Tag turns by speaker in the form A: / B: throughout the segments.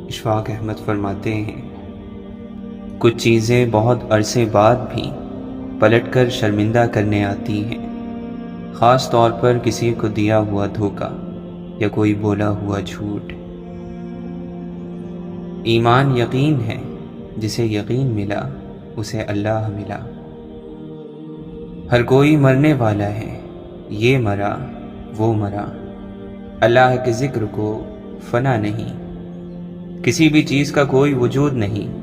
A: اشفاق احمد فرماتے ہیں، کچھ چیزیں بہت عرصے بعد بھی پلٹ کر شرمندہ کرنے آتی ہیں، خاص طور پر کسی کو دیا ہوا دھوکا یا کوئی بولا ہوا جھوٹ۔ ایمان یقین ہے، جسے یقین ملا اسے اللہ ملا۔ ہر کوئی مرنے والا ہے، یہ مرا وہ مرا، اللہ کے ذکر کو فنا نہیں، کسی بھی چیز کا کوئی وجود نہیں،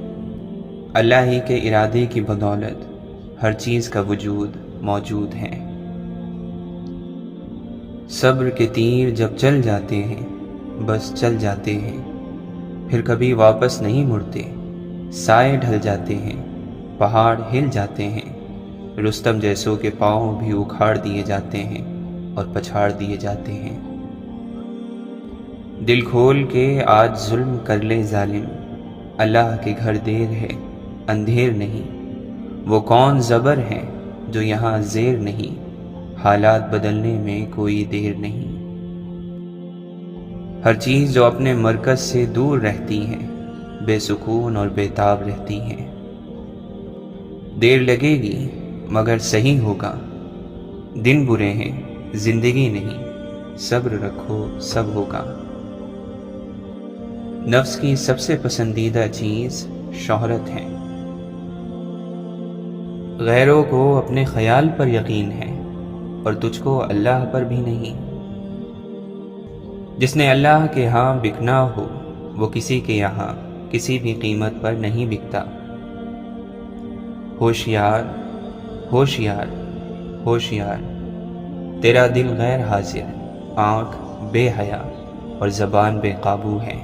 A: اللہ ہی کے ارادے کی بدولت ہر چیز کا وجود موجود ہے۔ صبر کے تیر جب چل جاتے ہیں بس چل جاتے ہیں، پھر کبھی واپس نہیں مڑتے، سائے ڈھل جاتے ہیں، پہاڑ ہل جاتے ہیں، رستم جیسوں کے پاؤں بھی اکھاڑ دیے جاتے ہیں اور پچھاڑ دیے جاتے ہیں۔ دل کھول کے آج ظلم کر لے ظالم، اللہ کے گھر دیر ہے اندھیر نہیں، وہ کون زبر ہے جو یہاں زیر نہیں، حالات بدلنے میں کوئی دیر نہیں۔ ہر چیز جو اپنے مرکز سے دور رہتی ہے بے سکون اور بے تاب رہتی ہے۔ دیر لگے گی مگر صحیح ہوگا، دن برے ہیں زندگی نہیں، صبر رکھو سب ہوگا۔ نفس کی سب سے پسندیدہ چیز شہرت ہے، غیروں کو اپنے خیال پر یقین ہے اور تجھ کو اللہ پر بھی نہیں۔ جس نے اللہ کے ہاں بکنا ہو وہ کسی کے یہاں کسی بھی قیمت پر نہیں بکتا۔ ہوشیار ہوشیار ہوشیار، تیرا دل غیر حاضر، آنکھ بے حیا اور زبان بے قابو ہے۔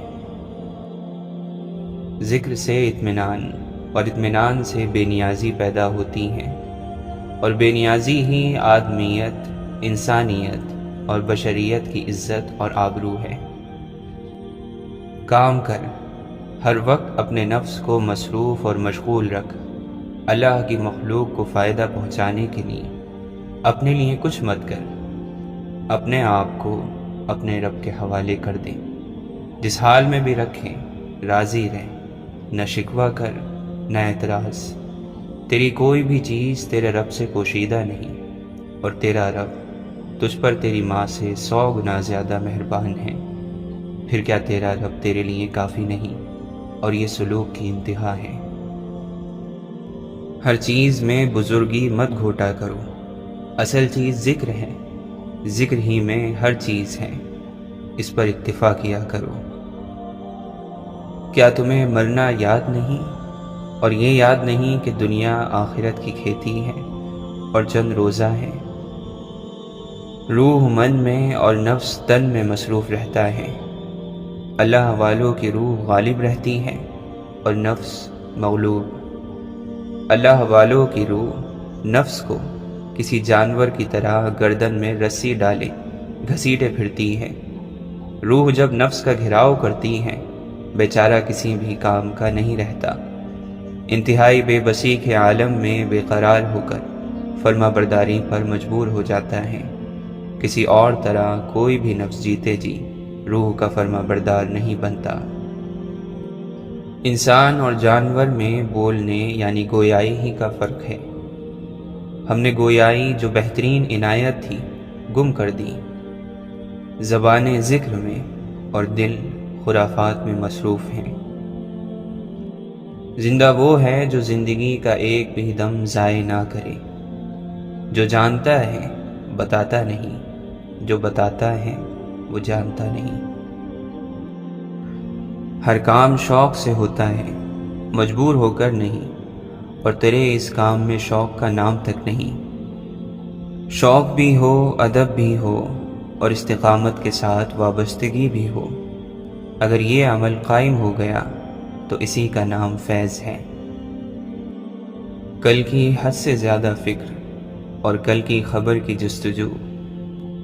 A: ذکر سے اطمینان اور اطمینان سے بے نیازی پیدا ہوتی ہے، اور بے نیازی ہی آدمیت، انسانیت اور بشریت کی عزت اور آبرو ہے۔ کام کر، ہر وقت اپنے نفس کو مصروف اور مشغول رکھ، اللہ کی مخلوق کو فائدہ پہنچانے کے لیے اپنے لیے کچھ مت کر، اپنے آپ کو اپنے رب کے حوالے کر دیں، جس حال میں بھی رکھیں راضی رہیں، نہ شکوہ کر نہ اعتراض۔ تیری کوئی بھی چیز تیرے رب سے پوشیدہ نہیں، اور تیرا رب تجھ پر تیری ماں سے 100 گنا زیادہ مہربان ہے۔ پھر کیا تیرا رب تیرے لیے کافی نہیں؟ اور یہ سلوک کی انتہا ہے۔ ہر چیز میں بزرگی مت گھوٹا کرو، اصل چیز ذکر ہے، ذکر ہی میں ہر چیز ہے، اس پر اکتفا کیا کرو۔ کیا تمہیں مرنا یاد نہیں، اور یہ یاد نہیں کہ دنیا آخرت کی کھیتی ہے اور چند روزہ ہے؟ روح من میں اور نفس تن میں مصروف رہتا ہے، اللہ والوں کی روح غالب رہتی ہے اور نفس مغلوب۔ اللہ والوں کی روح نفس کو کسی جانور کی طرح گردن میں رسی ڈالے گھسیٹے پھرتی ہے۔ روح جب نفس کا گھیراؤ کرتی ہے بیچارہ کسی بھی کام کا نہیں رہتا، انتہائی بے بسی کے عالم میں بے قرار ہو کر فرما برداری پر مجبور ہو جاتا ہے۔ کسی اور طرح کوئی بھی نفس جیتے جی روح کا فرما بردار نہیں بنتا۔ انسان اور جانور میں بولنے یعنی گویائی ہی کا فرق ہے۔ ہم نے گویائی جو بہترین عنایت تھی گم کر دی، زبان ذکر میں اور دل خرافات میں مصروف ہیں۔ زندہ وہ ہے جو زندگی کا ایک بھی دم ضائع نہ کرے، جو جانتا ہے بتاتا نہیں، جو بتاتا ہے وہ جانتا نہیں۔ ہر کام شوق سے ہوتا ہے، مجبور ہو کر نہیں، اور تیرے اس کام میں شوق کا نام تک نہیں۔ شوق بھی ہو، ادب بھی ہو، اور استقامت کے ساتھ وابستگی بھی ہو، اگر یہ عمل قائم ہو گیا تو اسی کا نام فیض ہے۔ کل کی حد سے زیادہ فکر اور کل کی خبر کی جستجو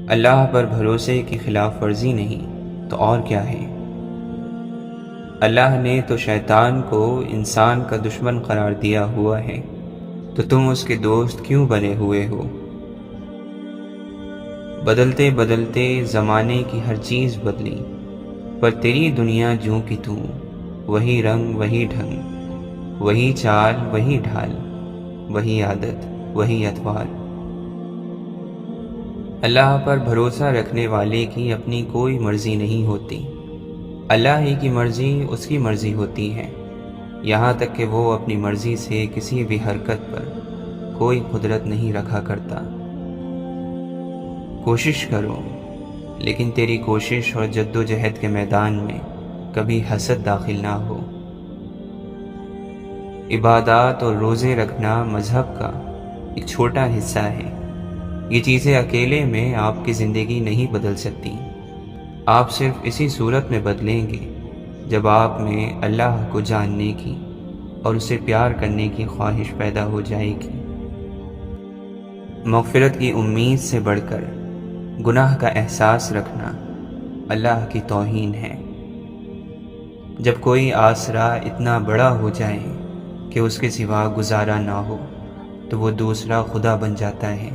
A: اللہ پر بھروسے کی خلاف ورزی نہیں تو اور کیا ہے؟ اللہ نے تو شیطان کو انسان کا دشمن قرار دیا ہوا ہے، تو تم اس کے دوست کیوں بنے ہوئے ہو؟ بدلتے بدلتے زمانے کی ہر چیز بدلی، پر تیری دنیا جوں کی توں، وہی رنگ وہی ڈھنگ، وہی چال وہی ڈھال، وہی عادت وہی اطوار۔ اللہ پر بھروسہ رکھنے والے کی اپنی کوئی مرضی نہیں ہوتی، اللہ ہی کی مرضی اس کی مرضی ہوتی ہے، یہاں تک کہ وہ اپنی مرضی سے کسی بھی حرکت پر کوئی قدرت نہیں رکھا کرتا۔ کوشش کرو، لیکن تیری کوشش اور جد و جہد کے میدان میں کبھی حسد داخل نہ ہو۔ عبادات اور روزے رکھنا مذہب کا ایک چھوٹا حصہ ہے، یہ چیزیں اکیلے میں آپ کی زندگی نہیں بدل سکتی۔ آپ صرف اسی صورت میں بدلیں گے جب آپ میں اللہ کو جاننے کی اور اسے پیار کرنے کی خواہش پیدا ہو جائے گی۔ مغفرت کی امید سے بڑھ کر گناہ کا احساس رکھنا اللہ کی توہین ہے۔ جب کوئی آسرا اتنا بڑا ہو جائے کہ اس کے سوا گزارا نہ ہو تو وہ دوسرا خدا بن جاتا ہے۔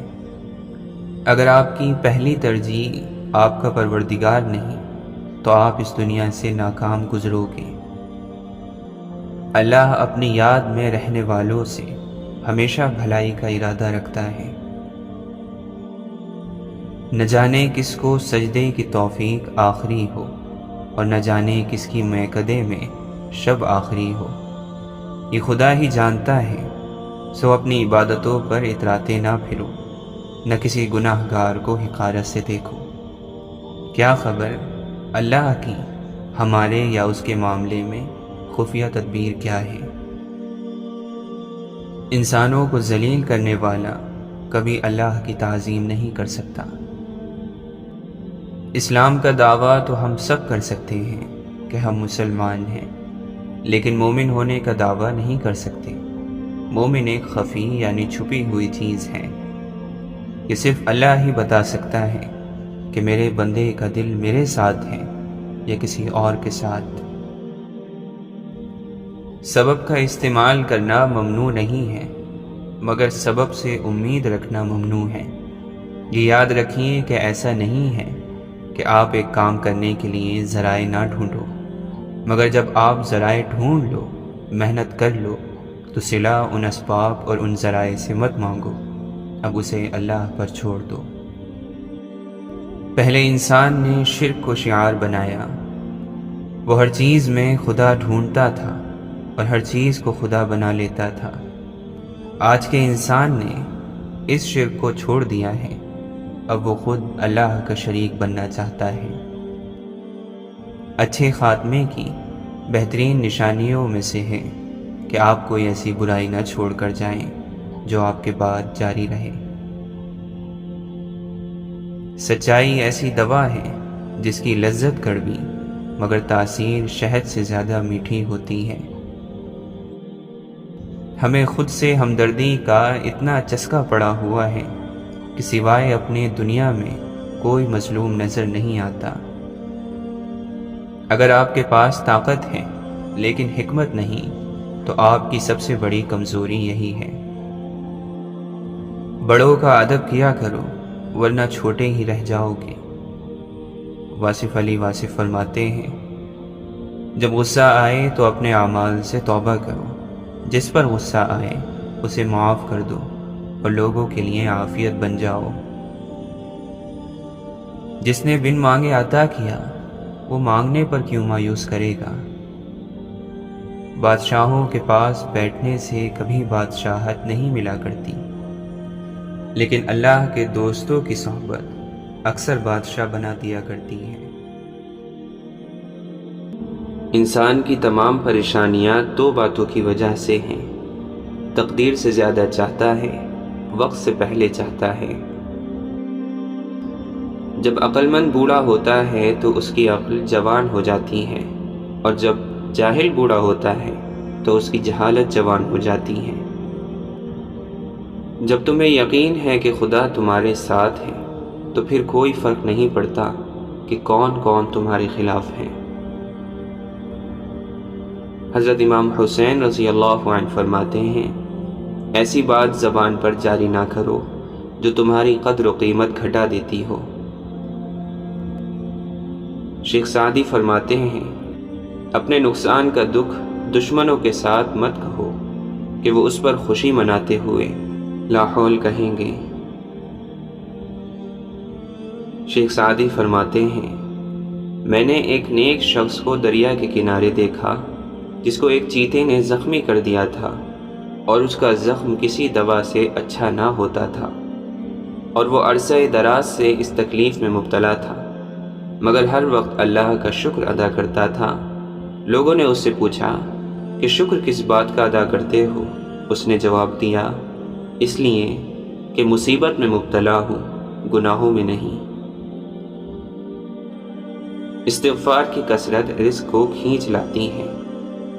A: اگر آپ کی پہلی ترجیح آپ کا پروردگار نہیں تو آپ اس دنیا سے ناکام گزرو گے۔ اللہ اپنی یاد میں رہنے والوں سے ہمیشہ بھلائی کا ارادہ رکھتا ہے۔ نہ جانے کس کو سجدے کی توفیق آخری ہو، اور نہ جانے کس کی میکدے میں شب آخری ہو، یہ خدا ہی جانتا ہے، سو اپنی عبادتوں پر اتراتے نہ پھرو، نہ کسی گناہ گار کو حقارت سے دیکھو۔ کیا خبر اللہ کی ہمارے یا اس کے معاملے میں خفیہ تدبیر کیا ہے؟ انسانوں کو ذلیل کرنے والا کبھی اللہ کی تعظیم نہیں کر سکتا۔ اسلام کا دعویٰ تو ہم سب کر سکتے ہیں کہ ہم مسلمان ہیں، لیکن مومن ہونے کا دعویٰ نہیں کر سکتے۔ مومن ایک خفی یعنی چھپی ہوئی چیز ہے، یہ صرف اللہ ہی بتا سکتا ہے کہ میرے بندے کا دل میرے ساتھ ہے یا کسی اور کے ساتھ۔ سبب کا استعمال کرنا ممنوع نہیں ہے، مگر سبب سے امید رکھنا ممنوع ہے۔ یہ یاد رکھیے کہ ایسا نہیں ہے کہ آپ ایک کام کرنے کے لیے ذرائع نہ ڈھونڈو، مگر جب آپ ذرائع ڈھونڈ لو، محنت کر لو، تو صلہ ان اسباب اور ان ذرائع سے مت مانگو، اب اسے اللہ پر چھوڑ دو۔ پہلے انسان نے شرک کو شعار بنایا، وہ ہر چیز میں خدا ڈھونڈتا تھا اور ہر چیز کو خدا بنا لیتا تھا۔ آج کے انسان نے اس شرک کو چھوڑ دیا ہے، اب وہ خود اللہ کا شریک بننا چاہتا ہے۔ اچھے خاتمے کی بہترین نشانیوں میں سے ہے کہ آپ کوئی ایسی برائی نہ چھوڑ کر جائیں جو آپ کے بعد جاری رہے۔ سچائی ایسی دوا ہے جس کی لذت کڑوی مگر تاثیر شہد سے زیادہ میٹھی ہوتی ہے۔ ہمیں خود سے ہمدردی کا اتنا چسکا پڑا ہوا ہے کہ سوائے اپنے دنیا میں کوئی مظلوم نظر نہیں آتا۔ اگر آپ کے پاس طاقت ہے لیکن حکمت نہیں تو آپ کی سب سے بڑی کمزوری یہی ہے۔ بڑوں کا ادب کیا کرو ورنہ چھوٹے ہی رہ جاؤ گے۔ واصف علی واصف فرماتے ہیں، جب غصہ آئے تو اپنے اعمال سے توبہ کرو، جس پر غصہ آئے اسے معاف کر دو اور لوگوں کے لیے عافیت بن جاؤ۔ جس نے بن مانگے عطا کیا وہ مانگنے پر کیوں مایوس کرے گا؟ بادشاہوں کے پاس بیٹھنے سے کبھی بادشاہت نہیں ملا کرتی، لیکن اللہ کے دوستوں کی صحبت اکثر بادشاہ بنا دیا کرتی ہے۔ انسان کی تمام پریشانیاں دو باتوں کی وجہ سے ہیں، تقدیر سے زیادہ چاہتا ہے، وقت سے پہلے چاہتا ہے۔ جب عقل مند بوڑھا ہوتا ہے تو اس کی عقل جوان ہو جاتی ہے، اور جب جاہل بوڑھا ہوتا ہے تو اس کی جہالت جوان ہو جاتی ہے۔ جب تمہیں یقین ہے کہ خدا تمہارے ساتھ ہے تو پھر کوئی فرق نہیں پڑتا کہ کون کون تمہارے خلاف ہے۔ حضرت امام حسین رضی اللہ عنہ فرماتے ہیں، ایسی بات زبان پر جاری نہ کرو جو تمہاری قدر و قیمت گھٹا دیتی ہو، شیخ سعدی فرماتے ہیں، اپنے نقصان کا دکھ دشمنوں کے ساتھ مت کہو کہ وہ اس پر خوشی مناتے ہوئے لا حول کہیں گے۔ شیخ سعدی فرماتے ہیں، میں نے ایک نیک شخص کو دریا کے کنارے دیکھا جس کو ایک چیتے نے زخمی کر دیا تھا، اور اس کا زخم کسی دوا سے اچھا نہ ہوتا تھا، اور وہ عرصہ دراز سے اس تکلیف میں مبتلا تھا، مگر ہر وقت اللہ کا شکر ادا کرتا تھا۔ لوگوں نے اس سے پوچھا کہ شکر کس بات کا ادا کرتے ہو؟ اس نے جواب دیا، اس لیے کہ مصیبت میں مبتلا ہوں، گناہوں میں نہیں۔ استغفار کی کثرت رزق کو کھینچ لاتی ہے،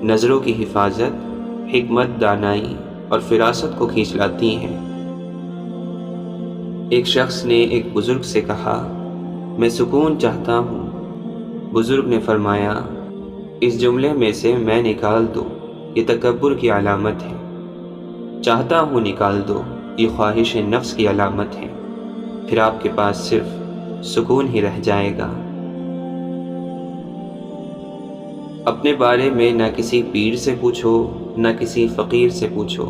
A: نظروں کی حفاظت حکمت، دانائی اور فراست کو کھینچ لاتی ہیں۔ ایک شخص نے ایک بزرگ سے کہا، میں سکون چاہتا ہوں۔ بزرگ نے فرمایا، اس جملے میں سے میں نکال دو، یہ تکبر کی علامت ہے۔ چاہتا ہوں نکال دو، یہ خواہش نفس کی علامت ہے، پھر آپ کے پاس صرف سکون ہی رہ جائے گا۔ اپنے بارے میں نہ کسی پیر سے پوچھو، نہ کسی فقیر سے پوچھو،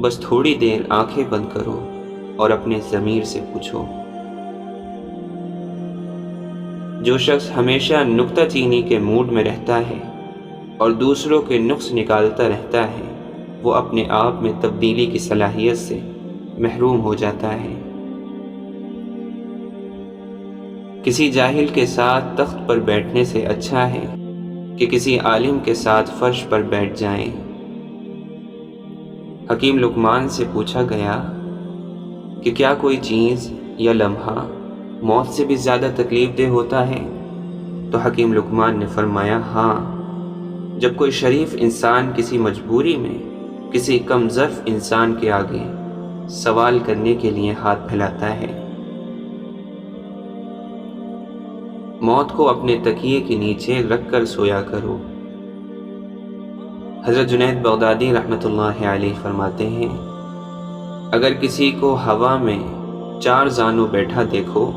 A: بس تھوڑی دیر آنکھیں بند کرو اور اپنے ضمیر سے پوچھو۔ جو شخص ہمیشہ نکتہ چینی کے موڈ میں رہتا ہے اور دوسروں کے نقص نکالتا رہتا ہے، وہ اپنے آپ میں تبدیلی کی صلاحیت سے محروم ہو جاتا ہے۔ کسی جاہل کے ساتھ تخت پر بیٹھنے سے اچھا ہے کہ کسی عالم کے ساتھ فرش پر بیٹھ جائیں۔ حکیم لقمان سے پوچھا گیا کہ کیا کوئی چیز یا لمحہ موت سے بھی زیادہ تکلیف دہ ہوتا ہے؟ تو حکیم لقمان نے فرمایا، ہاں، جب کوئی شریف انسان کسی مجبوری میں کسی کم ظرف انسان کے آگے سوال کرنے کے لیے ہاتھ پھیلاتا ہے۔ موت کو اپنے تکیے کے نیچے رکھ کر سویا کرو۔ حضرت جنید بغدادی رحمۃ اللہ علیہ فرماتے ہیں، اگر کسی کو ہوا میں 4 زانوں بیٹھا دیکھو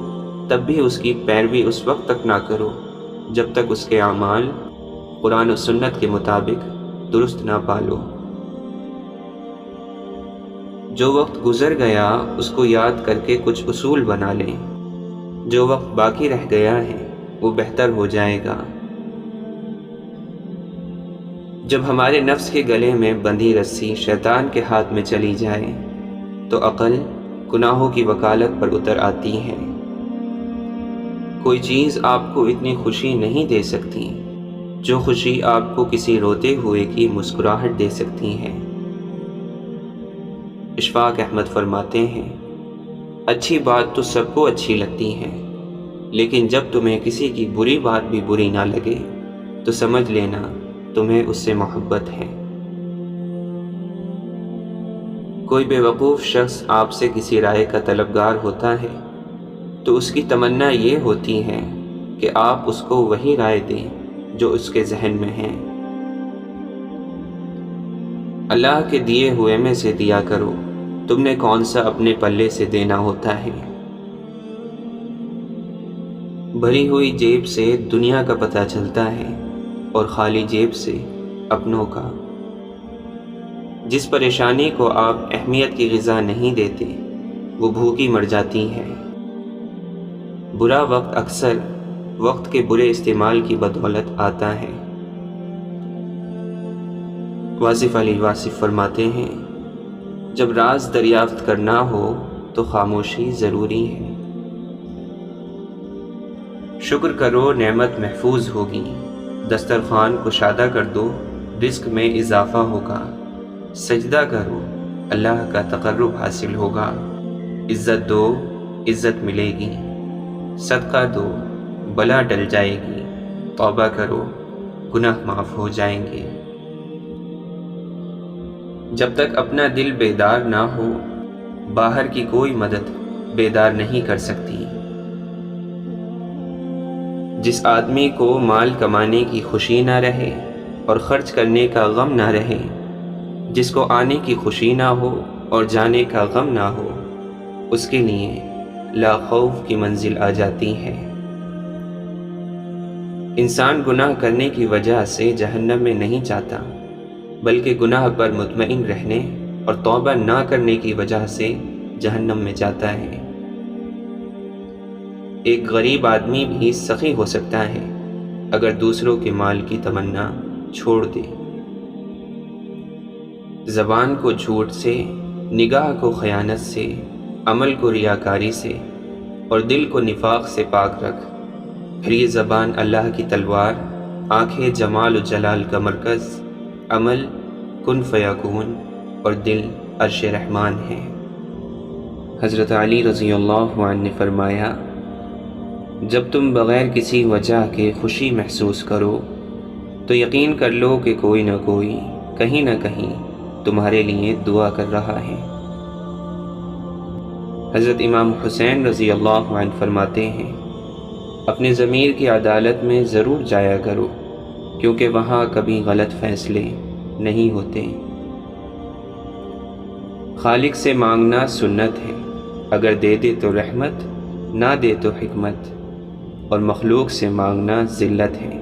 A: تب بھی اس کی پیروی اس وقت تک نہ کرو جب تک اس کے اعمال قرآن و سنت کے مطابق درست نہ پالو۔ جو وقت گزر گیا اس کو یاد کر کے کچھ اصول بنا لیں، جو وقت باقی رہ گیا ہے وہ بہتر ہو جائے گا۔ جب ہمارے نفس کے گلے میں بندھی رسی شیطان کے ہاتھ میں چلی جائے تو عقل گناہوں کی وکالت پر اتر آتی ہے۔ کوئی چیز آپ کو اتنی خوشی نہیں دے سکتی جو خوشی آپ کو کسی روتے ہوئے کی مسکراہٹ دے سکتی ہے۔ اشفاق احمد فرماتے ہیں، اچھی بات تو سب کو اچھی لگتی ہے، لیکن جب تمہیں کسی کی بری بات بھی بری نہ لگے تو سمجھ لینا تمہیں اس سے محبت ہے۔ کوئی بے وقوف شخص آپ سے کسی رائے کا طلبگار ہوتا ہے تو اس کی تمنا یہ ہوتی ہے کہ آپ اس کو وہی رائے دیں جو اس کے ذہن میں ہے۔ اللہ کے دیے ہوئے میں سے دیا کرو، تم نے کون سا اپنے پلے سے دینا ہوتا ہے۔ بھری ہوئی جیب سے دنیا کا پتہ چلتا ہے اور خالی جیب سے اپنوں کا۔ جس پریشانی کو آپ اہمیت کی غذا نہیں دیتے وہ بھوکی مر جاتی ہے۔ برا وقت اکثر وقت کے برے استعمال کی بدولت آتا ہے۔ واصف علی واصف فرماتے ہیں، جب راز دریافت کرنا ہو تو خاموشی ضروری ہے۔ شکر کرو نعمت محفوظ ہوگی، دسترخوان کشادہ کر دو رزق میں اضافہ ہوگا، سجدہ کرو اللہ کا تقرب حاصل ہوگا، عزت دو عزت ملے گی، صدقہ دو بلا ٹل جائے گی، توبہ کرو گناہ معاف ہو جائیں گے۔ جب تک اپنا دل بیدار نہ ہو باہر کی کوئی مدد بیدار نہیں کر سکتی۔ جس آدمی کو مال کمانے کی خوشی نہ رہے اور خرچ کرنے کا غم نہ رہے، جس کو آنے کی خوشی نہ ہو اور جانے کا غم نہ ہو، اس کے لیے لا خوف کی منزل آ جاتی ہے۔ انسان گناہ کرنے کی وجہ سے جہنم میں نہیں جاتا، بلکہ گناہ پر مطمئن رہنے اور توبہ نہ کرنے کی وجہ سے جہنم میں جاتا ہے۔ ایک غریب آدمی بھی سخی ہو سکتا ہے اگر دوسروں کے مال کی تمنا چھوڑ دے۔ زبان کو جھوٹ سے، نگاہ کو خیانت سے، عمل کو ریاکاری سے اور دل کو نفاق سے پاک رکھ۔ پھر یہ زبان اللہ کی تلوار، آنکھیں جمال و جلال کا مرکز، عمل کن فیکون اور دل عرش رحمان ہے۔ حضرت علی رضی اللہ عنہ نے فرمایا، جب تم بغیر کسی وجہ کے خوشی محسوس کرو تو یقین کر لو کہ کوئی نہ کوئی کہیں نہ کہیں تمہارے لیے دعا کر رہا ہے۔ حضرت امام حسین رضی اللہ عنہ فرماتے ہیں، اپنے ضمیر کی عدالت میں ضرور جایا کرو، کیونکہ وہاں کبھی غلط فیصلے نہیں ہوتے۔ خالق سے مانگنا سنت ہے، اگر دے دے تو رحمت، نہ دے تو حکمت، اور مخلوق سے مانگنا ذلت ہے،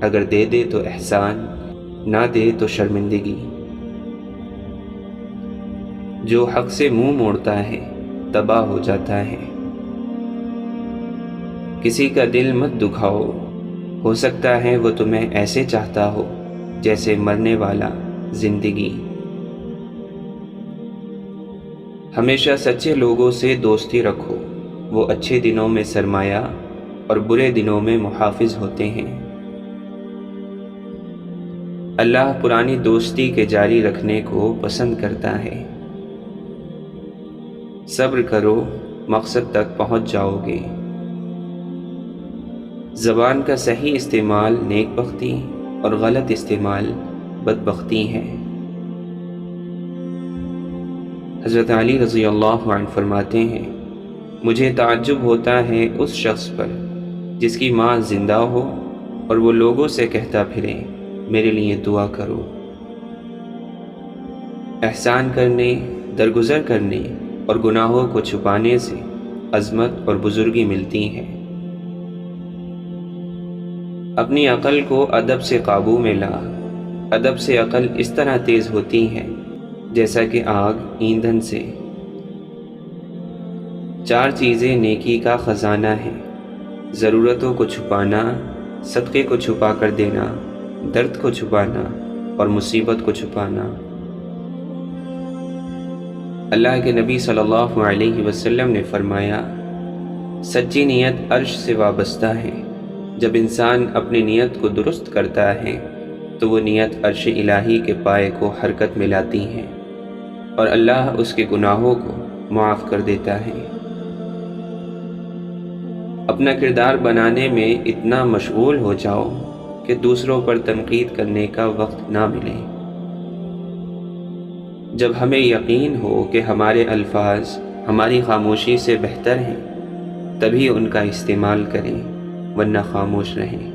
A: اگر دے دے تو احسان، نہ دے تو شرمندگی۔ جو حق سے منہ موڑتا ہے تباہ ہو جاتا ہے۔ کسی کا دل مت دکھاؤ، ہو سکتا ہے وہ تمہیں ایسے چاہتا ہو جیسے مرنے والا زندگی۔ ہمیشہ سچے لوگوں سے دوستی رکھو، وہ اچھے دنوں میں سرمایہ اور برے دنوں میں محافظ ہوتے ہیں۔ اللہ پرانی دوستی کے جاری رکھنے کو پسند کرتا ہے۔ صبر کرو، مقصد تک پہنچ جاؤ گے۔ زبان کا صحیح استعمال نیک بختی اور غلط استعمال بدبختی ہے۔ حضرت علی رضی اللہ عنہ فرماتے ہیں، مجھے تعجب ہوتا ہے اس شخص پر جس کی ماں زندہ ہو اور وہ لوگوں سے کہتا پھرے میرے لیے دعا کرو۔ احسان کرنے، درگزر کرنے اور گناہوں کو چھپانے سے عظمت اور بزرگی ملتی ہے۔ اپنی عقل کو ادب سے قابو میں لا، ادب سے عقل اس طرح تیز ہوتی ہے جیسا کہ آگ ایندھن سے۔ 4 چیزیں نیکی کا خزانہ ہیں، ضرورتوں کو چھپانا، صدقے کو چھپا کر دینا، درد کو چھپانا اور مصیبت کو چھپانا۔ اللہ کے نبی صلی اللہ علیہ وسلم نے فرمایا، سچی نیت عرش سے وابستہ ہے۔ جب انسان اپنی نیت کو درست کرتا ہے تو وہ نیت عرش الہی کے پائے کو حرکت میں لاتی ہے اور اللہ اس کے گناہوں کو معاف کر دیتا ہے۔ اپنا کردار بنانے میں اتنا مشغول ہو جاؤ کہ دوسروں پر تنقید کرنے کا وقت نہ ملے۔ جب ہمیں یقین ہو کہ ہمارے الفاظ ہماری خاموشی سے بہتر ہیں، تبھی ان کا استعمال کریں، ورنہ خاموش رہیں۔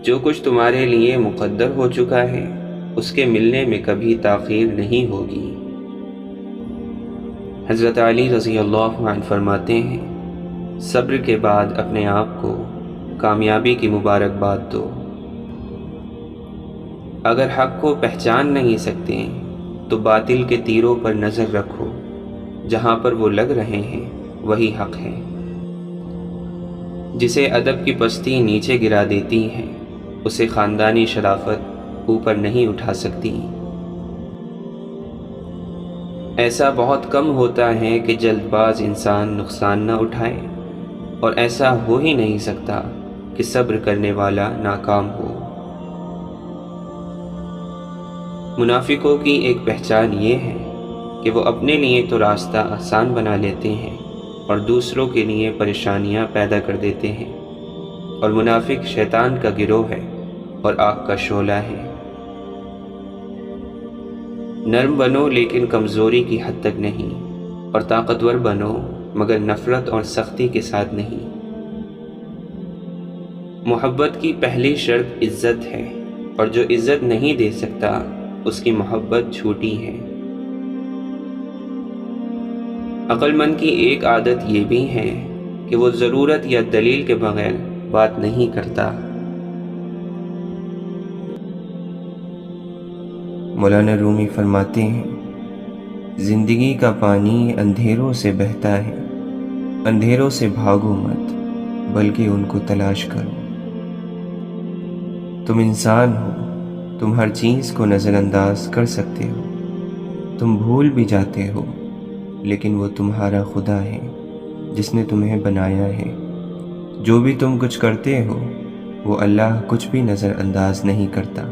A: جو کچھ تمہارے لیے مقدر ہو چکا ہے اس کے ملنے میں کبھی تاخیر نہیں ہوگی۔ حضرت علی رضی اللہ عنہ فرماتے ہیں، صبر کے بعد اپنے آپ کو کامیابی کی مبارکباد دو۔ اگر حق کو پہچان نہیں سکتے تو باطل کے تیروں پر نظر رکھو، جہاں پر وہ لگ رہے ہیں وہی حق ہے۔ جسے ادب کی پستی نیچے گرا دیتی ہے، اسے خاندانی شرافت اوپر نہیں اٹھا سکتی۔ ایسا بہت کم ہوتا ہے کہ جلد باز انسان نقصان نہ اٹھائے، اور ایسا ہو ہی نہیں سکتا کہ صبر کرنے والا ناکام ہو۔ منافقوں کی ایک پہچان یہ ہے کہ وہ اپنے لیے تو راستہ آسان بنا لیتے ہیں اور دوسروں کے لیے پریشانیاں پیدا کر دیتے ہیں، اور منافق شیطان کا گروہ ہے اور آگ کا شعلہ ہے۔ نرم بنو لیکن کمزوری کی حد تک نہیں، اور طاقتور بنو مگر نفرت اور سختی کے ساتھ نہیں۔ محبت کی پہلی شرط عزت ہے، اور جو عزت نہیں دے سکتا اس کی محبت جھوٹی ہے۔ عقل مند کی ایک عادت یہ بھی ہے کہ وہ ضرورت یا دلیل کے بغیر بات نہیں کرتا۔
B: مولانا رومی فرماتے ہیں، زندگی کا پانی اندھیروں سے بہتا ہے، اندھیروں سے بھاگو مت بلکہ ان کو تلاش کرو۔ تم انسان ہو، تم ہر چیز کو نظر انداز کر سکتے ہو، تم بھول بھی جاتے ہو، لیکن وہ تمہارا خدا ہے جس نے تمہیں بنایا ہے۔ جو بھی تم کچھ کرتے ہو وہ اللہ کچھ بھی نظر انداز نہیں کرتا،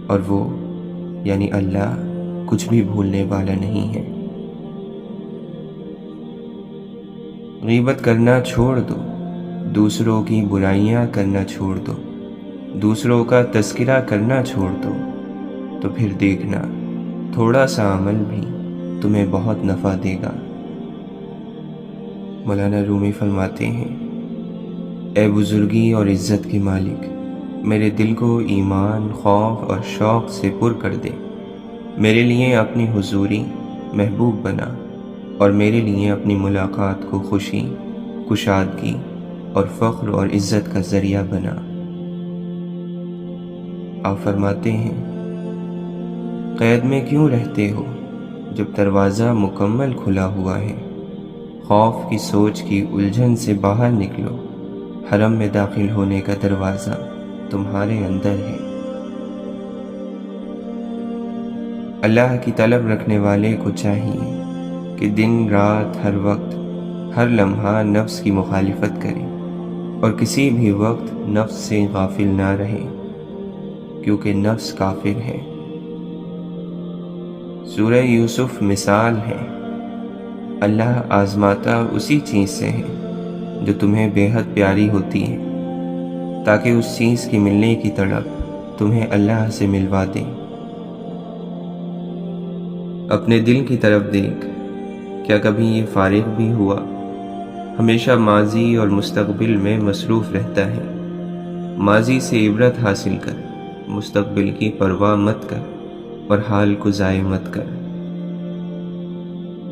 B: اور وہ یعنی اللہ کچھ بھی بھولنے والا نہیں ہے۔ غیبت کرنا چھوڑ دو، دوسروں کی برائیاں کرنا چھوڑ دو، دوسروں کا تذکرہ کرنا چھوڑ دو، تو پھر دیکھنا تھوڑا سا عمل بھی تمہیں بہت نفع دے گا۔ مولانا رومی فرماتے ہیں، اے بزرگی اور عزت کے مالک، میرے دل کو ایمان، خوف اور شوق سے پر کر دے، میرے لیے اپنی حضوری محبوب بنا، اور میرے لیے اپنی ملاقات کو خوشی، کشادگی اور فخر اور عزت کا ذریعہ بنا۔ آپ فرماتے ہیں، قید میں کیوں رہتے ہو جب دروازہ مکمل کھلا ہوا ہے؟ خوف کی سوچ کی الجھن سے باہر نکلو، حرم میں داخل ہونے کا دروازہ تمہارے اندر ہے۔ اللہ کی طلب رکھنے والے کو چاہیے کہ دن رات ہر وقت، ہر لمحہ نفس کی مخالفت کرے، اور کسی بھی وقت نفس سے غافل نہ رہے، کیونکہ نفس کافر ہے۔ سورہ یوسف مثال ہے، اللہ آزماتا اسی چیز سے ہے جو تمہیں بے حد پیاری ہوتی ہے، تاکہ اس چیز کی ملنے کی تڑپ تمہیں اللہ سے ملوا دے۔ اپنے دل کی طرف دیکھ، کیا کبھی یہ فارغ بھی ہوا؟ ہمیشہ ماضی اور مستقبل میں مصروف رہتا ہے۔ ماضی سے عبرت حاصل کر، مستقبل کی پرواہ مت کر، اور حال کو ضائع مت کر۔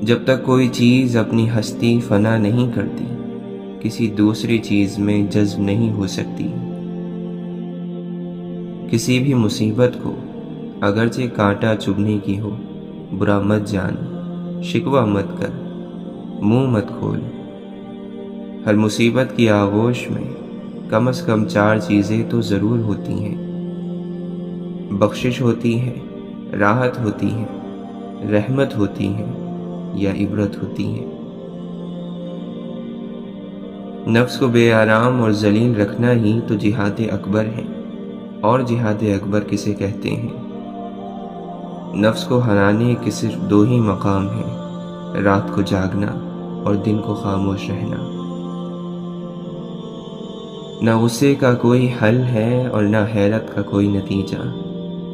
B: جب تک کوئی چیز اپنی ہستی فنا نہیں کرتی، کسی دوسری چیز میں جذب نہیں ہو سکتی۔ کسی بھی مصیبت کو اگرچہ کانٹا چبھنے کی ہو، برا مت جان، شکوہ مت کر، منہ مت کھول۔ ہر مصیبت کی آغوش میں کم از کم 4 چیزیں تو ضرور ہوتی ہیں: بخشش ہوتی ہے، راحت ہوتی ہے، رحمت ہوتی ہے، یا عبرت ہوتی ہے۔ نفس کو بے آرام اور ذلیل رکھنا ہی تو جہاد اکبر ہے۔ اور جہاد اکبر کسے کہتے ہیں؟ نفس کو ہرانے کے صرف 2 ہی مقام ہیں: رات کو جاگنا اور دن کو خاموش رہنا۔ نہ غصے کا کوئی حل ہے اور نہ حیرت کا کوئی نتیجہ۔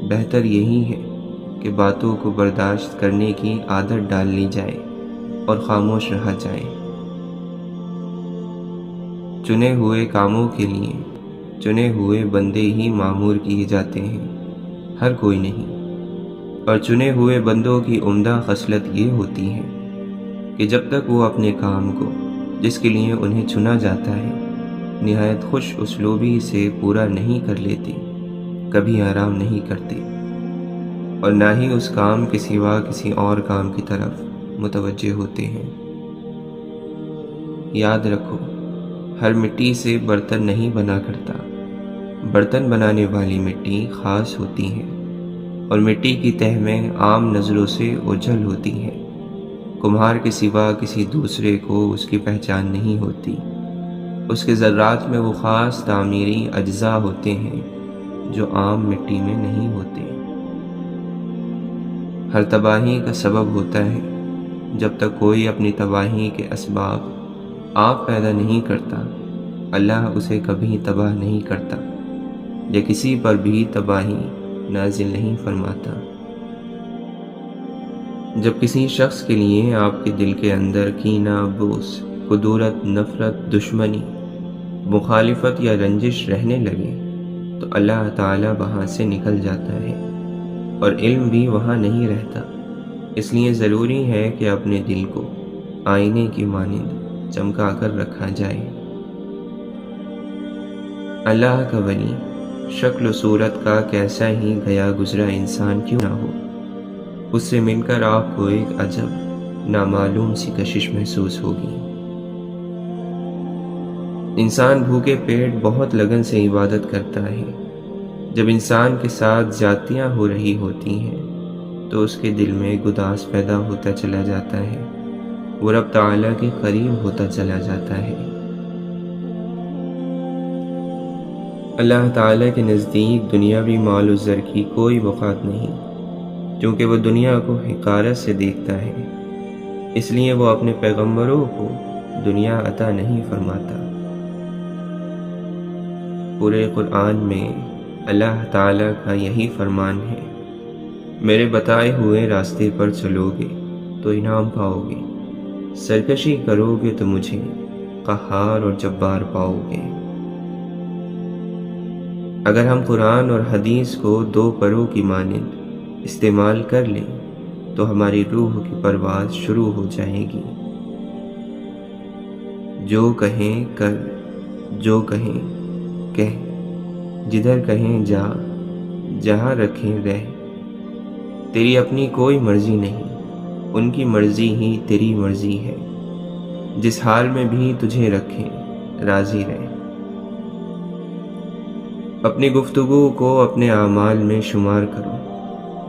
B: بہتر یہی ہے کہ باتوں کو برداشت کرنے کی عادت ڈال لی جائے اور خاموش رہا جائے۔ چنے ہوئے کاموں کے لیے چنے ہوئے بندے ہی مامور کیے جاتے ہیں، ہر کوئی نہیں۔ اور چنے ہوئے بندوں کی عمدہ خصلت یہ ہوتی ہے کہ جب تک وہ اپنے کام کو جس کے لیے انہیں چنا جاتا ہے نہایت خوش اسلوبی سے پورا نہیں کر لیتے، کبھی آرام نہیں کرتے، اور نہ ہی اس کام کے سوا کسی اور کام کی طرف متوجہ ہوتے ہیں۔ یاد رکھو، ہر مٹی سے برتن نہیں بنا کرتا، برتن بنانے والی مٹی خاص ہوتی ہے، اور مٹی کی تہ میں عام نظروں سے اوجھل ہوتی ہے۔ کمہار کے سوا کسی دوسرے کو اس کی پہچان نہیں ہوتی۔ اس کے ذرات میں وہ خاص تعمیری اجزاء ہوتے ہیں جو عام مٹی میں نہیں ہوتے۔ ہر تباہی کا سبب ہوتا ہے۔ جب تک کوئی اپنی تباہی کے اسباب آپ پیدا نہیں کرتا، اللہ اسے کبھی تباہ نہیں کرتا یا کسی پر بھی تباہی نازل نہیں فرماتا۔ جب کسی شخص کے لیے آپ کے دل کے اندر کینہ، بغض، کدورت، نفرت، دشمنی، مخالفت یا رنجش رہنے لگے تو اللہ تعالیٰ وہاں سے نکل جاتا ہے اور علم بھی وہاں نہیں رہتا۔ اس لیے ضروری ہے کہ اپنے دل کو آئینے کی مانند چمکا کر رکھا جائے۔ اللہ کا ولی شکل و صورت کا کیسا ہی گیا گزرا انسان کیوں نہ ہو، اس سے مل کر آپ کو ایک عجب نامعلوم سی کشش محسوس ہوگی۔ انسان بھوکے پیٹ بہت لگن سے عبادت کرتا ہے۔ جب انسان کے ساتھ زیادتیاں ہو رہی ہوتی ہیں تو اس کے دل میں گداز پیدا ہوتا چلا جاتا ہے، وہ رب تعالیٰ کے قریب ہوتا چلا جاتا ہے۔ اللہ تعالیٰ کے نزدیک دنیاوی مال و زر کی کوئی وقعت نہیں، کیونکہ وہ دنیا کو حقارت سے دیکھتا ہے، اس لیے وہ اپنے پیغمبروں کو دنیا عطا نہیں فرماتا۔ پورے قرآن میں اللہ تعالیٰ کا یہی فرمان ہے، میرے بتائے ہوئے راستے پر چلو گے تو انعام پاؤ گے، سرکشی کرو گے تو مجھے قہار اور جبار پاؤ گے۔ اگر ہم قرآن اور حدیث کو دو پروں کی مانند استعمال کر لیں تو ہماری روح کی پرواز شروع ہو جائے گی۔ جو کہیں کر، جو کہیں کہہ، جدھر کہیں جا، جہاں رکھیں رہ، تیری اپنی کوئی مرضی نہیں، ان کی مرضی ہی تیری مرضی ہے، جس حال میں بھی تجھے رکھیں راضی رہ۔ اپنی گفتگو کو اپنے اعمال میں شمار کرو،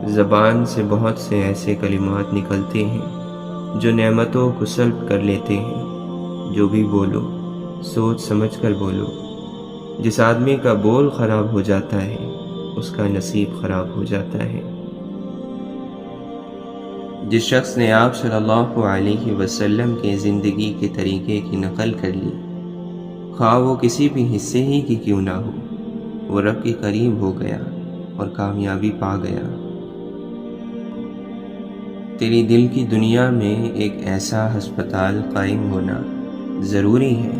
B: زبان سے بہت سے ایسے کلمات نکلتے ہیں جو نعمتوں کو سلب کر لیتے ہیں۔ جو بھی بولو سوچ سمجھ کر بولو، جس آدمی کا بول خراب ہو جاتا ہے اس کا نصیب خراب ہو جاتا ہے۔ جس شخص نے آپ صلی اللہ علیہ وسلم کے زندگی کے طریقے کی نقل کر لی، خواہ وہ کسی بھی حصے ہی کی کیوں نہ ہو، وہ رب کے قریب ہو گیا اور کامیابی پا گیا۔ تیری دل کی دنیا میں ایک ایسا ہسپتال قائم ہونا ضروری ہے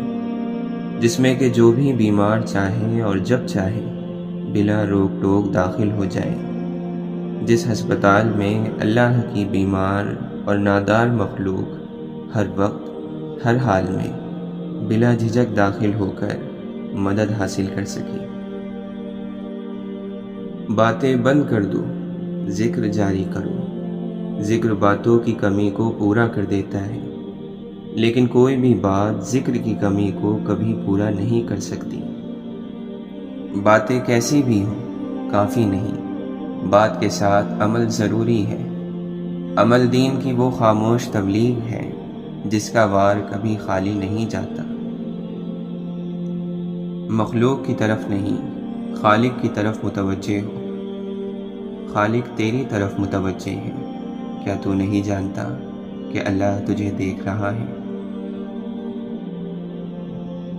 B: جس میں کہ جو بھی بیمار چاہے اور جب چاہے بلا روک ٹوک داخل ہو جائے، جس ہسپتال میں اللہ کی بیمار اور نادار مخلوق ہر وقت ہر حال میں بلا جھجک داخل ہو کر مدد حاصل کر سکے۔ باتیں بند کر دو، ذکر جاری کرو۔ ذکر باتوں کی کمی کو پورا کر دیتا ہے، لیکن کوئی بھی بات ذکر کی کمی کو کبھی پورا نہیں کر سکتی۔ باتیں کیسی بھی ہوں کافی نہیں، بات کے ساتھ عمل ضروری ہے۔ عمل دین کی وہ خاموش تبلیغ ہے جس کا وار کبھی خالی نہیں جاتا۔ مخلوق کی طرف نہیں، خالق کی طرف متوجہ ہو۔ خالق تیری طرف متوجہ ہے، کیا تو نہیں جانتا کہ اللہ تجھے دیکھ رہا ہے؟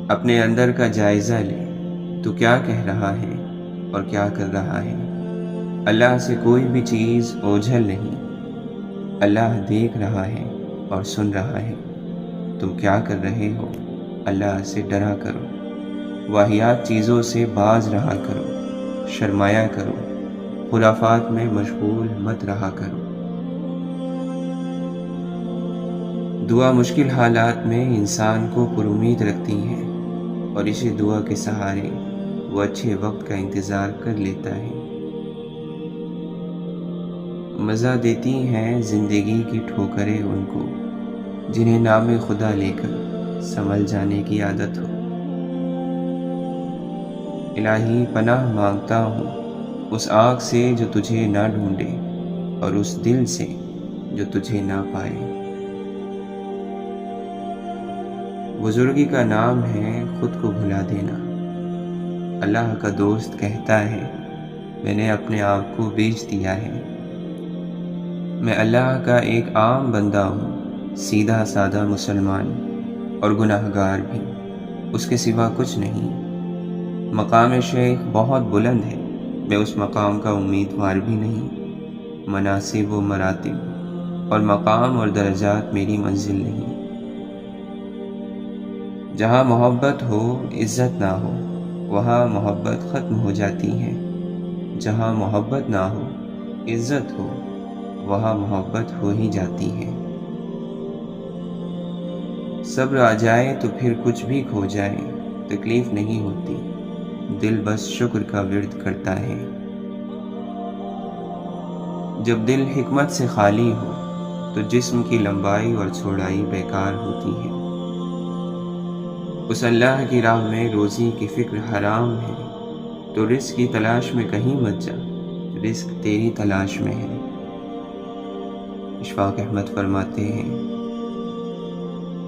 B: اپنے اندر کا جائزہ لے، تو کیا کہہ رہا ہے اور کیا کر رہا ہے؟ اللہ سے کوئی بھی چیز اوجھل نہیں، اللہ دیکھ رہا ہے اور سن رہا ہے۔ تم کیا کر رہے ہو؟ اللہ سے ڈرا کرو، واہیات چیزوں سے باز رہا کرو، شرمایا کرو، خرافات میں مشغول مت رہا کرو۔ دعا مشکل حالات میں انسان کو پر امید رکھتی ہے اور اسی دعا کے سہارے وہ اچھے وقت کا انتظار کر لیتا ہے۔ مزہ دیتی ہیں زندگی کی ٹھوکریں ان کو جنہیں نام خدا لے کر سنبھل جانے کی عادت ہو۔ الہی پناہ مانگتا ہوں اس آنکھ سے جو تجھے نہ ڈھونڈے اور اس دل سے جو تجھے نہ پائے۔ بزرگی کا نام ہے خود کو بھلا دینا۔ اللہ کا دوست کہتا ہے میں نے اپنے آپ کو بیچ دیا ہے۔ میں اللہ کا ایک عام بندہ ہوں، سیدھا سادہ مسلمان اور گناہگار بھی، اس کے سوا کچھ نہیں۔ مقام شیخ بہت بلند ہے، میں اس مقام کا امیدوار بھی نہیں۔ مناصب و مراتب اور مقام اور درجات میری منزل نہیں۔ جہاں محبت ہو عزت نہ ہو، وہاں محبت ختم ہو جاتی ہے۔ جہاں محبت نہ ہو عزت ہو، وہاں محبت ہو ہی جاتی ہے۔ صبر آ جائے تو پھر کچھ بھی کھو جائے، تکلیف نہیں ہوتی، دل بس شکر کا ورد کرتا ہے۔ جب دل حکمت سے خالی ہو تو جسم کی لمبائی اور چوڑائی بیکار ہوتی ہے۔ اس اللہ کی راہ میں روزی کی فکر حرام ہے، تو رزق کی تلاش میں کہیں مت جا، رزق تیری تلاش میں ہے۔ اشفاق احمد فرماتے ہیں،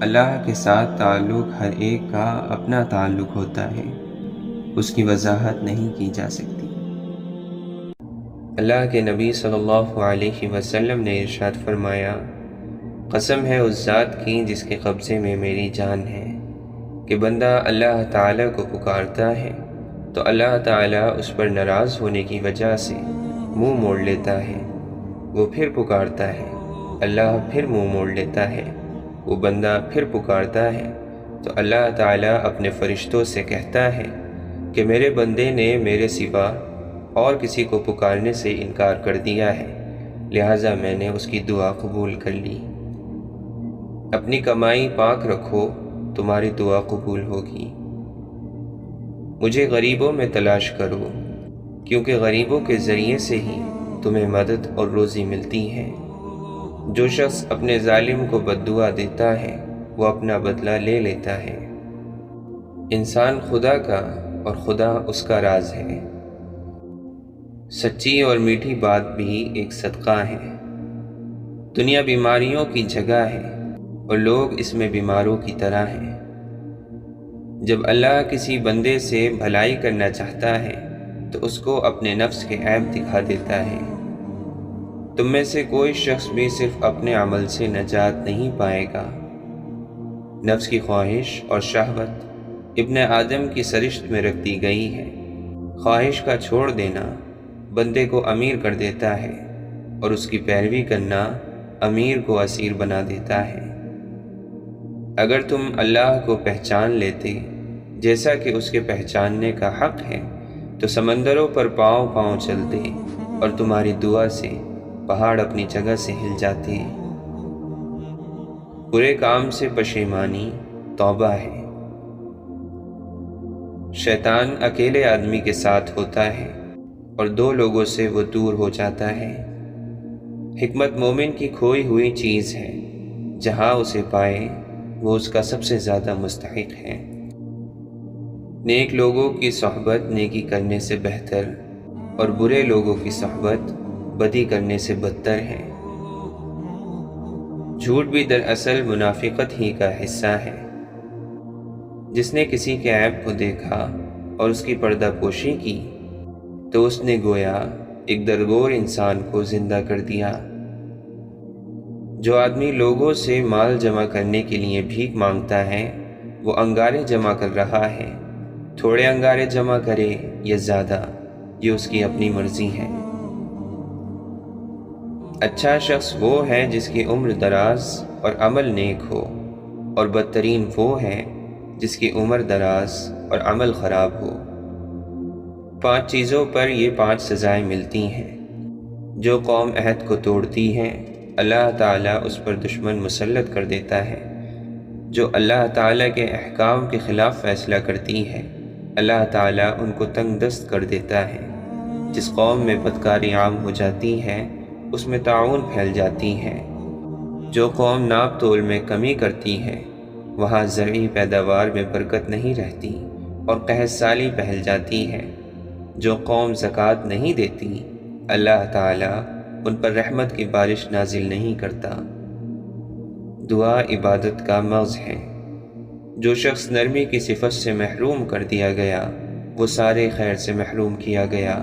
B: اللہ کے ساتھ تعلق ہر ایک کا اپنا تعلق ہوتا ہے، اس کی وضاحت نہیں کی جا سکتی۔ اللہ کے نبی صلی اللہ علیہ وسلم نے ارشاد فرمایا، قسم ہے اس ذات کی جس کے قبضے میں میری جان ہے، کہ بندہ اللہ تعالیٰ کو پکارتا ہے تو اللہ تعالیٰ اس پر ناراض ہونے کی وجہ سے منہ موڑ لیتا ہے، وہ پھر پکارتا ہے، اللہ پھر منہ موڑ لیتا ہے، وہ بندہ پھر پکارتا ہے تو اللہ تعالیٰ اپنے فرشتوں سے کہتا ہے کہ میرے بندے نے میرے سوا اور کسی کو پکارنے سے انکار کر دیا ہے، لہٰذا میں نے اس کی دعا قبول کر لی۔ اپنی کمائی پاک رکھو، تمہاری دعا قبول ہوگی۔ مجھے غریبوں میں تلاش کرو، کیونکہ غریبوں کے ذریعے سے ہی تمہیں مدد اور روزی ملتی ہے۔ جو شخص اپنے ظالم کو بد دعا دیتا ہے وہ اپنا بدلہ لے لیتا ہے۔ انسان خدا کا اور خدا اس کا راز ہے۔ سچی اور میٹھی بات بھی ایک صدقہ ہے۔ دنیا بیماریوں کی جگہ ہے اور لوگ اس میں بیماروں کی طرح ہیں۔ جب اللہ کسی بندے سے بھلائی کرنا چاہتا ہے تو اس کو اپنے نفس کے عیب دکھا دیتا ہے۔ تم میں سے کوئی شخص بھی صرف اپنے عمل سے نجات نہیں پائے گا۔ نفس کی خواہش اور شہوت ابن آدم کی سرشت میں رکھ دی گئی ہے۔ خواہش کا چھوڑ دینا بندے کو امیر کر دیتا ہے اور اس کی پیروی کرنا امیر کو اسیر بنا دیتا ہے۔ اگر تم اللہ کو پہچان لیتے جیسا کہ اس کے پہچاننے کا حق ہے تو سمندروں پر پاؤں پاؤں چلتے اور تمہاری دعا سے پہاڑ اپنی جگہ سے ہل جاتے۔ برے کام سے پشیمانی توبہ ہے۔ شیطان اکیلے آدمی کے ساتھ ہوتا ہے اور دو لوگوں سے وہ دور ہو جاتا ہے۔ حکمت مومن کی کھوئی ہوئی چیز ہے، جہاں اسے پائے وہ اس کا سب سے زیادہ مستحق ہے۔ نیک لوگوں کی صحبت نیکی کرنے سے بہتر اور برے لوگوں کی صحبت بدی کرنے سے بدتر ہے۔ جھوٹ بھی دراصل منافقت ہی کا حصہ ہے۔ جس نے کسی کے عیب کو دیکھا اور اس کی پردہ پوشی کی تو اس نے گویا ایک درگور انسان کو زندہ کر دیا۔ جو آدمی لوگوں سے مال جمع کرنے کے لیے بھیک مانگتا ہے وہ انگارے جمع کر رہا ہے۔ تھوڑے انگارے جمع کرے یا زیادہ، یہ اس کی اپنی مرضی ہے۔ اچھا شخص وہ ہے جس کی عمر دراز اور عمل نیک ہو، اور بدترین وہ ہے جس کی عمر دراز اور عمل خراب ہو۔ 5 چیزوں پر یہ 5 سزائیں ملتی ہیں۔ جو قوم عہد کو توڑتی ہے اللہ تعالیٰ اس پر دشمن مسلط کر دیتا ہے۔ جو اللہ تعالیٰ کے احکام کے خلاف فیصلہ کرتی ہے اللہ تعالیٰ ان کو تنگ دست کر دیتا ہے۔ جس قوم میں بدکاری عام ہو جاتی ہے اس میں طاعون پھیل جاتی ہے۔ جو قوم ناپ تول میں کمی کرتی ہے وہاں زرعی پیداوار میں برکت نہیں رہتی اور قحط سالی پھیل جاتی ہے۔ جو قوم زکوٰۃ نہیں دیتی اللہ تعالیٰ ان پر رحمت کی بارش نازل نہیں کرتا۔ دعا عبادت کا مغز ہے۔ جو شخص نرمی کی صفت سے محروم کر دیا گیا وہ سارے خیر سے محروم کیا گیا۔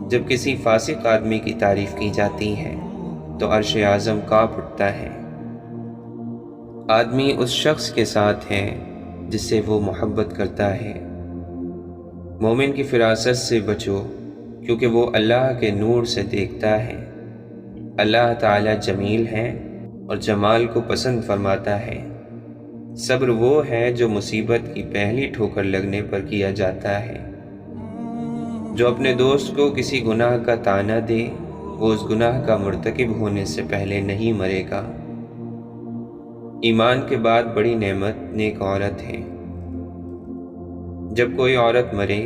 B: جب کسی فاسق آدمی کی تعریف کی جاتی ہے تو عرش اعظم کانپ اٹھتا ہے۔ آدمی اس شخص کے ساتھ ہے جس سے وہ محبت کرتا ہے۔ مومن کی فراست سے بچو کیونکہ وہ اللہ کے نور سے دیکھتا ہے۔ اللہ تعالیٰ جمیل ہے اور جمال کو پسند فرماتا ہے۔ صبر وہ ہے جو مصیبت کی پہلی ٹھوکر لگنے پر کیا جاتا ہے۔ جو اپنے دوست کو کسی گناہ کا طعنہ دے وہ اس گناہ کا مرتکب ہونے سے پہلے نہیں مرے گا۔
A: ایمان کے بعد بڑی نعمت نیک عورت ہے۔ جب کوئی عورت مرے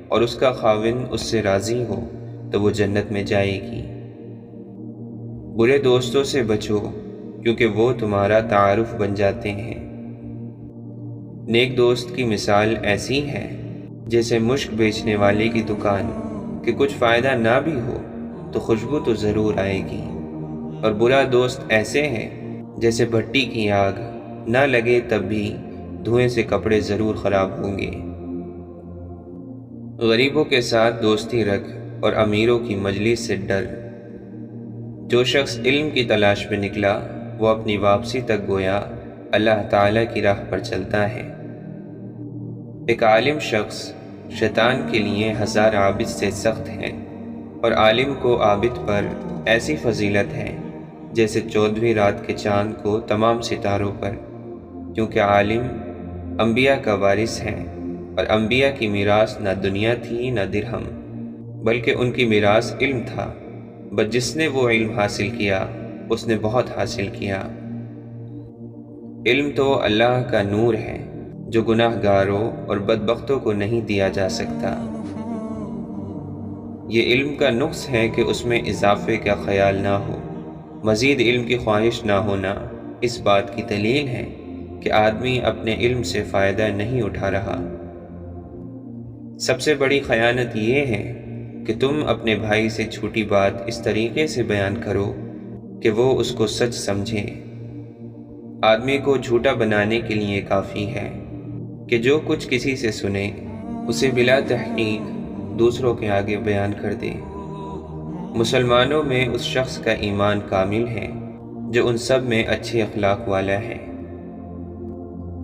A: اور اس کا خاوند اس سے راضی ہو تو وہ جنت میں جائے گی۔ برے دوستوں سے بچو کیونکہ وہ تمہارا تعارف بن جاتے ہیں۔ نیک دوست کی مثال ایسی ہے جیسے مشک بیچنے والے کی دکان کہ کچھ فائدہ نہ بھی ہو تو خوشبو تو ضرور آئے گی، اور برا دوست ایسے ہے جیسے بھٹی کی آگ، نہ لگے تب بھی دھوئیں سے کپڑے ضرور خراب ہوں گے۔ غریبوں کے ساتھ دوستی رکھ اور امیروں کی مجلس سے ڈر۔ جو شخص علم کی تلاش میں نکلا وہ اپنی واپسی تک گویا اللہ تعالیٰ کی راہ پر چلتا ہے۔ ایک عالم شخص شیطان کے لیے 1000 عابد سے سخت ہے، اور عالم کو عابد پر ایسی فضیلت ہے جیسے 14ویں رات کے چاند کو تمام ستاروں پر، کیونکہ عالم انبیاء کا وارث ہے، اور انبیاء کی میراث نہ دنیا تھی نہ درہم، بلکہ ان کی میراث علم تھا، بس جس نے وہ علم حاصل کیا اس نے بہت حاصل کیا۔ علم تو اللہ کا نور ہے جو گناہ گاروں اور بدبختوں کو نہیں دیا جا سکتا۔ یہ علم کا نقص ہے کہ اس میں اضافے کا خیال نہ ہو۔ مزید علم کی خواہش نہ ہونا اس بات کی دلیل ہے کہ آدمی اپنے علم سے فائدہ نہیں اٹھا رہا۔ سب سے بڑی خیانت یہ ہے کہ تم اپنے بھائی سے چھوٹی بات اس طریقے سے بیان کرو کہ وہ اس کو سچ سمجھے۔ آدمی کو جھوٹا بنانے کے لیے کافی ہے کہ جو کچھ کسی سے سنے اسے بلا تحقیق دوسروں کے آگے بیان کر دے۔ مسلمانوں میں اس شخص کا ایمان کامل ہے جو ان سب میں اچھے اخلاق والا ہے۔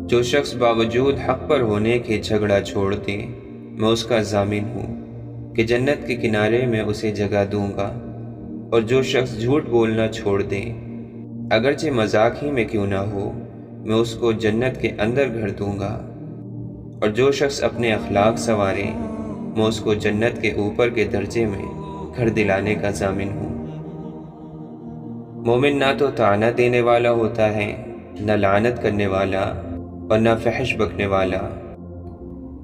A: جو شخص باوجود حق پر ہونے کے جھگڑا چھوڑ دے، میں اس کا ضامن ہوں کہ جنت کے کنارے میں اسے جگہ دوں گا، اور جو شخص جھوٹ بولنا چھوڑ دے اگرچہ مذاق ہی میں کیوں نہ ہو، میں اس کو جنت کے اندر گھر دوں گا، اور جو شخص اپنے اخلاق سنوارے میں اس کو جنت کے اوپر کے درجے میں گھر دلانے کا ضامن ہوں۔ مومن نہ تو طعنہ دینے والا ہوتا ہے، نہ لعنت کرنے والا، اور نہ فحش بکنے والا۔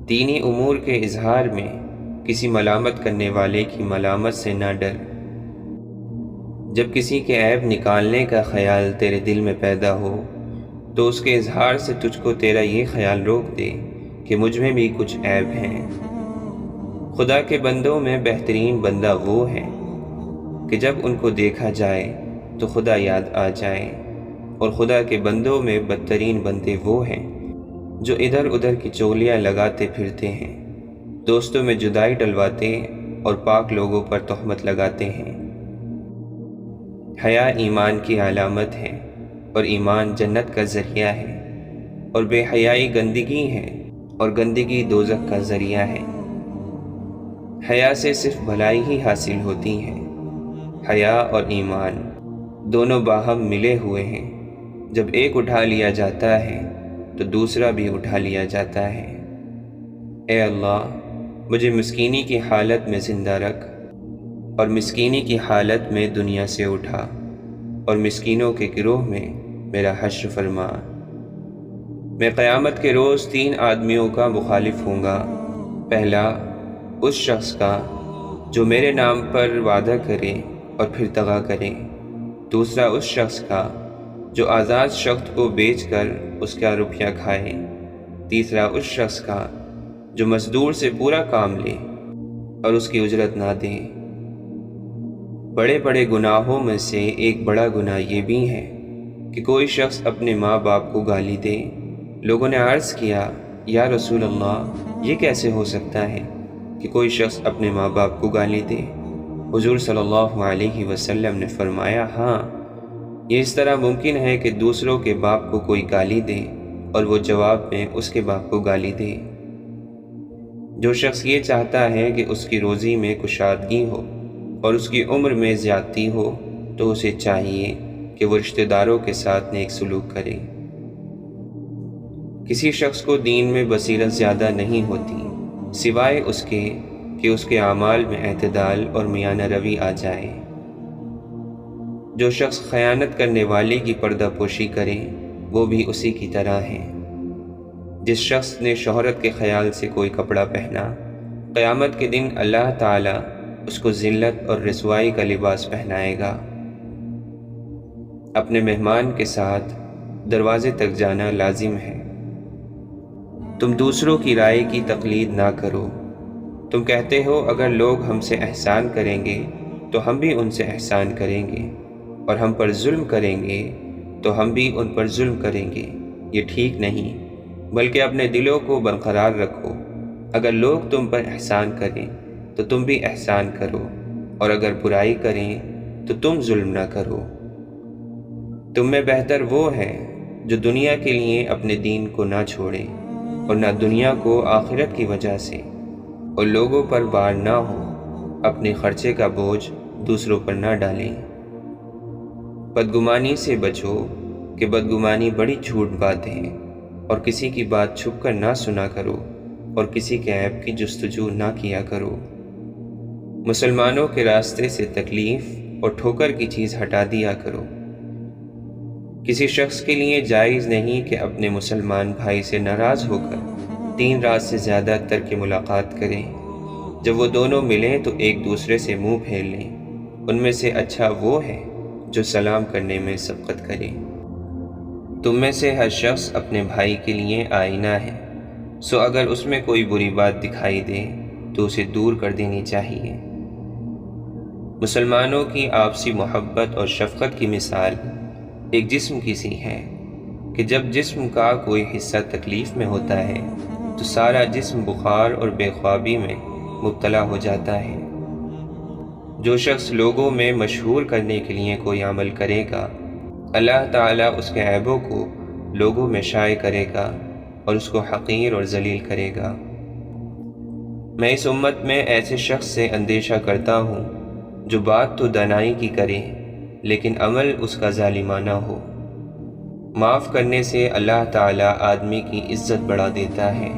A: دینی امور کے اظہار میں کسی ملامت کرنے والے کی ملامت سے نہ ڈر۔ جب کسی کے عیب نکالنے کا خیال تیرے دل میں پیدا ہو تو اس کے اظہار سے تجھ کو تیرا یہ خیال روک دے کہ مجھ میں بھی کچھ عیب ہیں۔ خدا کے بندوں میں بہترین بندہ وہ ہے کہ جب ان کو دیکھا جائے تو خدا یاد آ جائے، اور خدا کے بندوں میں بدترین بندے وہ ہیں جو ادھر ادھر کی چغلیاں لگاتے پھرتے ہیں، دوستوں میں جدائی ڈلواتے اور پاک لوگوں پر تہمت لگاتے ہیں۔ حیا ایمان کی علامت ہے، اور ایمان جنت کا ذریعہ ہے، اور بے حیائی گندگی ہے، اور گندگی دوزخ کا ذریعہ ہے۔ حیا سے صرف بھلائی ہی حاصل ہوتی ہے۔ حیا اور ایمان دونوں باہم ملے ہوئے ہیں، جب ایک اٹھا لیا جاتا ہے تو دوسرا بھی اٹھا لیا جاتا ہے۔ اے اللہ، مجھے مسکینی کی حالت میں زندہ رکھ، اور مسکینی کی حالت میں دنیا سے اٹھا، اور مسکینوں کے گروہ میں میرا حشر فرما۔ میں قیامت کے روز 3 آدمیوں کا مخالف ہوں گا۔ پہلا، اس شخص کا جو میرے نام پر وعدہ کرے اور پھر دغا کرے۔ دوسرا، اس شخص کا جو آزاد شخص کو بیچ کر اس کا روپیہ کھائے۔ تیسرا، اس شخص کا جو مزدور سے پورا کام لے اور اس کی اجرت نہ دے۔ بڑے بڑے گناہوں میں سے ایک بڑا گناہ یہ بھی ہے کہ کوئی شخص اپنے ماں باپ کو گالی دے۔ لوگوں نے عرض کیا، یا رسول اللہ، یہ کیسے ہو سکتا ہے کہ کوئی شخص اپنے ماں باپ کو گالی دے؟ حضور صلی اللہ علیہ وسلم نے فرمایا، ہاں، یہ اس طرح ممکن ہے کہ دوسروں کے باپ کو کوئی گالی دے اور وہ جواب میں اس کے باپ کو گالی دے۔ جو شخص یہ چاہتا ہے کہ اس کی روزی میں کشادگی ہو اور اس کی عمر میں زیادتی ہو تو اسے چاہیے کہ وہ رشتہ داروں کے ساتھ نیک سلوک کرے۔ کسی شخص کو دین میں بصیرت زیادہ نہیں ہوتی سوائے اس کے کہ اس کے اعمال میں اعتدال اور میانہ روی آ جائے۔ جو شخص خیانت کرنے والے کی پردہ پوشی کرے وہ بھی اسی کی طرح ہیں۔ جس شخص نے شہرت کے خیال سے کوئی کپڑا پہنا، قیامت کے دن اللہ تعالیٰ اس کو ذلت اور رسوائی کا لباس پہنائے گا۔ اپنے مہمان کے ساتھ دروازے تک جانا لازم ہے۔ تم دوسروں کی رائے کی تقلید نہ کرو۔ تم کہتے ہو اگر لوگ ہم سے احسان کریں گے تو ہم بھی ان سے احسان کریں گے، اور ہم پر ظلم کریں گے تو ہم بھی ان پر ظلم کریں گے۔ یہ ٹھیک نہیں، بلکہ اپنے دلوں کو برقرار رکھو۔ اگر لوگ تم پر احسان کریں تو تم بھی احسان کرو، اور اگر برائی کریں تو تم ظلم نہ کرو۔ تم میں بہتر وہ ہے جو دنیا کے لیے اپنے دین کو نہ چھوڑے، اور نہ دنیا کو آخرت کی وجہ سے، اور لوگوں پر بار نہ ہو، اپنے خرچے کا بوجھ دوسروں پر نہ ڈالیں۔ بدگمانی سے بچو کہ بدگمانی بڑی جھوٹ بات ہے، اور کسی کی بات چھپ کر نہ سنا کرو، اور کسی کے عیب کی جستجو نہ کیا کرو۔ مسلمانوں کے راستے سے تکلیف اور ٹھوکر کی چیز ہٹا دیا کرو۔ کسی شخص کے لیے جائز نہیں کہ اپنے مسلمان بھائی سے ناراض ہو کر 3 رات سے زیادہ ترک ملاقات کریں۔ جب وہ دونوں ملیں تو ایک دوسرے سے منہ پھیر لیں۔ ان میں سے اچھا وہ ہے جو سلام کرنے میں سبقت کرے۔ تم میں سے ہر شخص اپنے بھائی کے لیے آئینہ ہے، سو اگر اس میں کوئی بری بات دکھائی دے تو اسے دور کر دینی چاہیے۔ مسلمانوں کی آپسی محبت اور شفقت کی مثال ایک جسم کی سی ہے کہ جب جسم کا کوئی حصہ تکلیف میں ہوتا ہے تو سارا جسم بخار اور بے خوابی میں مبتلا ہو جاتا ہے۔ جو شخص لوگوں میں مشہور کرنے کے لیے کوئی عمل کرے گا، اللہ تعالیٰ اس کے عیبوں کو لوگوں میں شائع کرے گا اور اس کو حقیر اور ذلیل کرے گا۔ میں اس امت میں ایسے شخص سے اندیشہ کرتا ہوں جو بات تو دانائی کی کرے لیکن عمل اس کا ظالمانہ ہو۔ معاف کرنے سے اللہ تعالیٰ آدمی کی عزت بڑھا دیتا ہے،